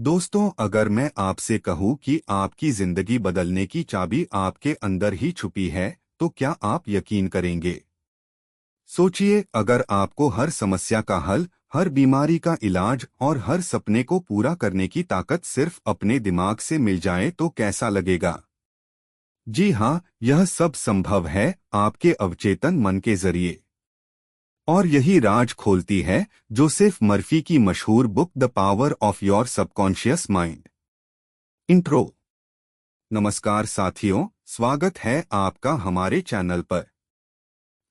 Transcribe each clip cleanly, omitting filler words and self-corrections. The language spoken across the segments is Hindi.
दोस्तों, अगर मैं आपसे कहूं कि आपकी जिंदगी बदलने की चाबी आपके अंदर ही छुपी है, तो क्या आप यकीन करेंगे? सोचिए, अगर आपको हर समस्या का हल, हर बीमारी का इलाज और हर सपने को पूरा करने की ताकत सिर्फ अपने दिमाग से मिल जाए तो कैसा लगेगा? जी हाँ, यह सब संभव है आपके अवचेतन मन के जरिए। और यही राज खोलती है जो सिर्फ मर्फी की मशहूर book the power of your subconscious mind. Intro. नमस्कार साथियों, स्वागत है आपका हमारे चैनल पर।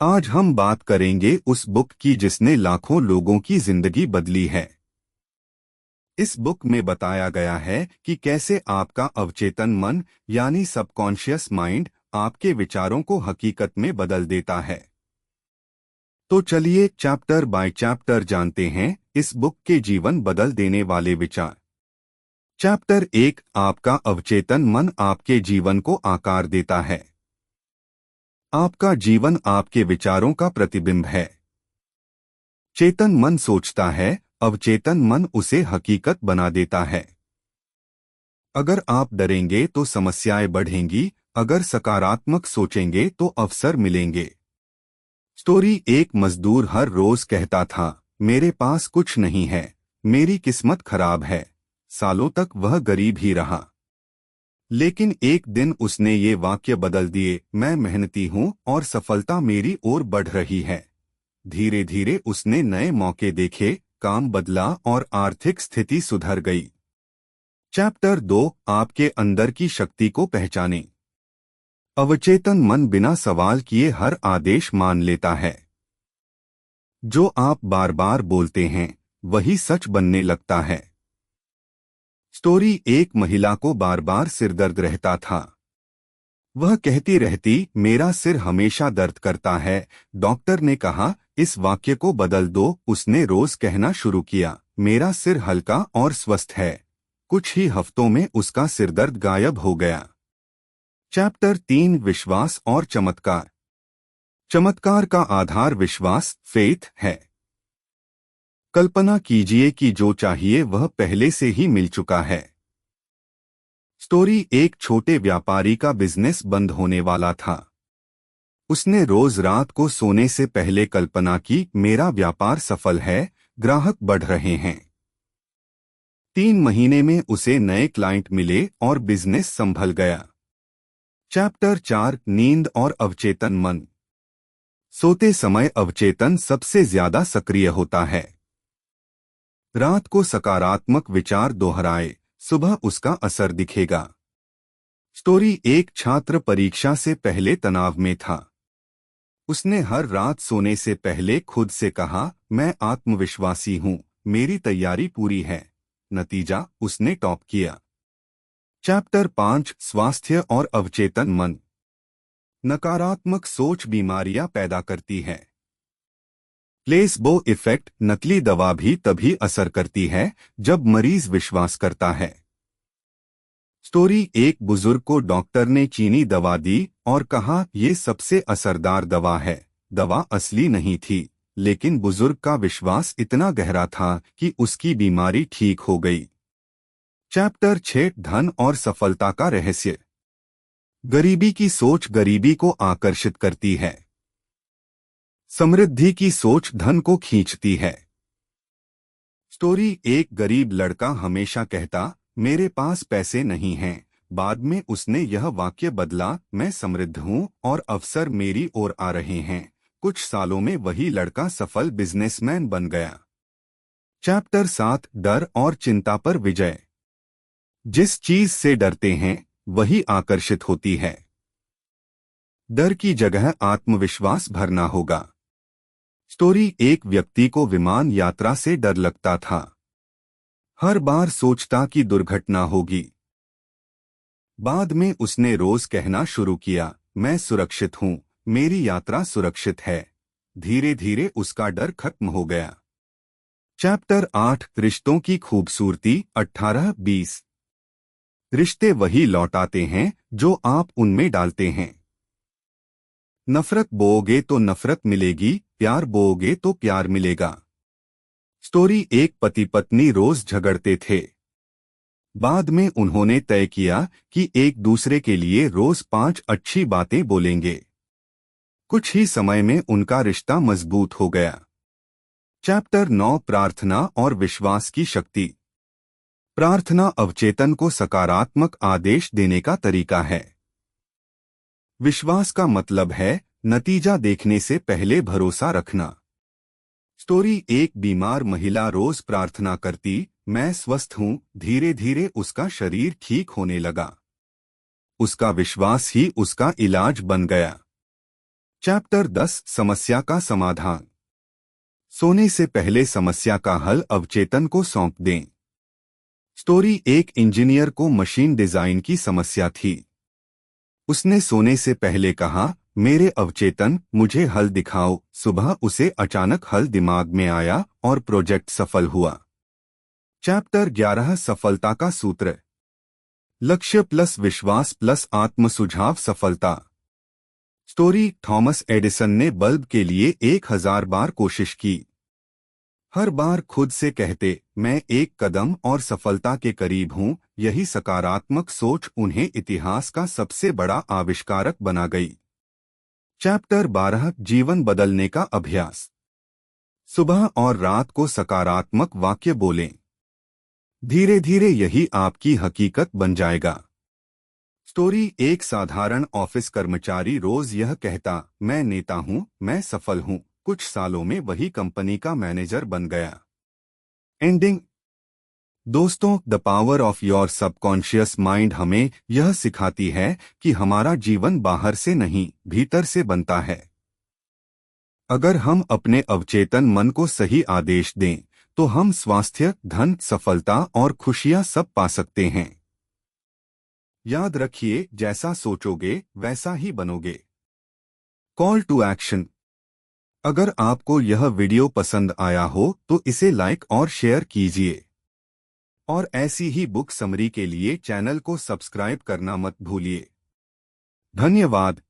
आज हम बात करेंगे उस बुक की जिसने लाखों लोगों की जिंदगी बदली है। इस बुक में बताया गया है कि कैसे आपका अवचेतन मन यानी सबकॉन्शियस माइंड आपके विचारों को हकीकत में बदल देता है। तो चलिए चैप्टर बाय चैप्टर जानते हैं इस बुक के जीवन बदल देने वाले विचार। चैप्टर 1, आपका अवचेतन मन आपके जीवन को आकार देता है। आपका जीवन आपके विचारों का प्रतिबिंब है। चेतन मन सोचता है, अवचेतन मन उसे हकीकत बना देता है। अगर आप डरेंगे तो समस्याएं बढ़ेंगी, अगर सकारात्मक सोचेंगे तो अवसर मिलेंगे। स्टोरी। एक मजदूर हर रोज कहता था, मेरे पास कुछ नहीं है, मेरी किस्मत खराब है। सालों तक वह गरीब ही रहा। लेकिन एक दिन उसने ये वाक्य बदल दिए, मैं मेहनती हूँ और सफलता मेरी ओर बढ़ रही है। धीरे धीरे उसने नए मौके देखे, काम बदला और आर्थिक स्थिति सुधर गई। चैप्टर 2, आपके अंदर की शक्ति को पहचानें। अवचेतन मन बिना सवाल किए हर आदेश मान लेता है। जो आप बार बार बोलते हैं वही सच बनने लगता है। स्टोरी। एक महिला को बार बार सिरदर्द रहता था। वह कहती रहती, मेरा सिर हमेशा दर्द करता है। डॉक्टर ने कहा, इस वाक्य को बदल दो। उसने रोज कहना शुरू किया, मेरा सिर हल्का और स्वस्थ है। कुछ ही हफ्तों में उसका सिरदर्द गायब हो गया। चैप्टर 3, विश्वास और चमत्कार। चमत्कार का आधार विश्वास, फेथ है। कल्पना कीजिए कि जो चाहिए वह पहले से ही मिल चुका है। स्टोरी। एक छोटे व्यापारी का बिजनेस बंद होने वाला था। उसने रोज रात को सोने से पहले कल्पना की, मेरा व्यापार सफल है, ग्राहक बढ़ रहे हैं। 3 महीने में उसे नए क्लाइंट मिले और बिजनेस संभल गया। चैप्टर 4, नींद और अवचेतन मन। सोते समय अवचेतन सबसे ज्यादा सक्रिय होता है। रात को सकारात्मक विचार दोहराए, सुबह उसका असर दिखेगा। स्टोरी। एक छात्र परीक्षा से पहले तनाव में था। उसने हर रात सोने से पहले खुद से कहा, मैं आत्मविश्वासी हूँ, मेरी तैयारी पूरी है। नतीजा, उसने टॉप किया। चैप्टर 5, स्वास्थ्य और अवचेतन मन। नकारात्मक सोच बीमारियां पैदा करती है। Placebo effect. नकली दवा भी तभी असर करती है जब मरीज विश्वास करता है। स्टोरी। एक बुजुर्ग को डॉक्टर ने चीनी दवा दी और कहा, ये सबसे असरदार दवा है। दवा असली नहीं थी, लेकिन बुजुर्ग का विश्वास इतना गहरा था कि उसकी बीमारी ठीक हो गई। चैप्टर 6, धन और सफलता का रहस्य। गरीबी की सोच गरीबी को आकर्षित करती है। समृद्धि की सोच धन को खींचती है। स्टोरी। एक गरीब लड़का हमेशा कहता, मेरे पास पैसे नहीं हैं। बाद में उसने यह वाक्य बदला, मैं समृद्ध हूँ और अवसर मेरी ओर आ रहे हैं। कुछ सालों में वही लड़का सफल बिजनेसमैन बन गया। चैप्टर 7, डर और चिंता पर विजय। जिस चीज से डरते हैं वही आकर्षित होती है। डर की जगह आत्मविश्वास भरना होगा। स्टोरी। एक व्यक्ति को विमान यात्रा से डर लगता था। हर बार सोचता कि दुर्घटना होगी। बाद में उसने रोज कहना शुरू किया, मैं सुरक्षित हूँ, मेरी यात्रा सुरक्षित है। धीरे धीरे उसका डर खत्म हो गया। चैप्टर 8, रिश्तों की खूबसूरती। 18-20। रिश्ते वही लौटाते हैं जो आप उनमें डालते हैं। नफरत बोओगे तो नफरत मिलेगी, प्यार बोओगे तो प्यार मिलेगा। स्टोरी। एक पति पत्नी रोज झगड़ते थे। बाद में उन्होंने तय किया कि एक दूसरे के लिए रोज 5 अच्छी बातें बोलेंगे। कुछ ही समय में उनका रिश्ता मजबूत हो गया। चैप्टर 9 प्रार्थना और विश्वास की शक्ति। प्रार्थना अवचेतन को सकारात्मक आदेश देने का तरीका है। विश्वास का मतलब है नतीजा देखने से पहले भरोसा रखना। स्टोरी। एक बीमार महिला रोज प्रार्थना करती, मैं स्वस्थ हूं। धीरे धीरे उसका शरीर ठीक होने लगा। उसका विश्वास ही उसका इलाज बन गया। चैप्टर 10 समस्या का समाधान। सोने से पहले समस्या का हल अवचेतन को सौंप दें। स्टोरी। एक इंजीनियर को मशीन डिजाइन की समस्या थी। उसने सोने से पहले कहा, मेरे अवचेतन मुझे हल दिखाओ। सुबह उसे अचानक हल दिमाग में आया और प्रोजेक्ट सफल हुआ। चैप्टर 11 सफलता का सूत्र। लक्ष्य प्लस विश्वास प्लस आत्म सुझाव सफलता। स्टोरी। थॉमस एडिसन ने बल्ब के लिए 1000 बार कोशिश की। हर बार खुद से कहते, मैं एक कदम और सफलता के करीब हूं। यही सकारात्मक सोच उन्हें इतिहास का सबसे बड़ा आविष्कारक बना गई। चैप्टर 12 जीवन बदलने का अभ्यास। सुबह और रात को सकारात्मक वाक्य बोलें। धीरे धीरे यही आपकी हकीकत बन जाएगा। स्टोरी। एक साधारण ऑफिस कर्मचारी रोज यह कहता, मैं नेता हूं, मैं सफल हूं। कुछ सालों में वही कंपनी का मैनेजर बन गया। एंडिंग। दोस्तों, the power of your subconscious mind हमें यह सिखाती है कि हमारा जीवन बाहर से नहीं, भीतर से बनता है। अगर हम अपने अवचेतन मन को सही आदेश दें, तो हम स्वास्थ्य, धन, सफलता और खुशियां सब पा सकते हैं। याद रखिए, जैसा सोचोगे वैसा ही बनोगे। Call to action. अगर आपको यह वीडियो पसंद आया हो तो इसे लाइक और शेयर कीजिए। और ऐसी ही बुक समरी के लिए चैनल को सब्सक्राइब करना मत भूलिए। धन्यवाद।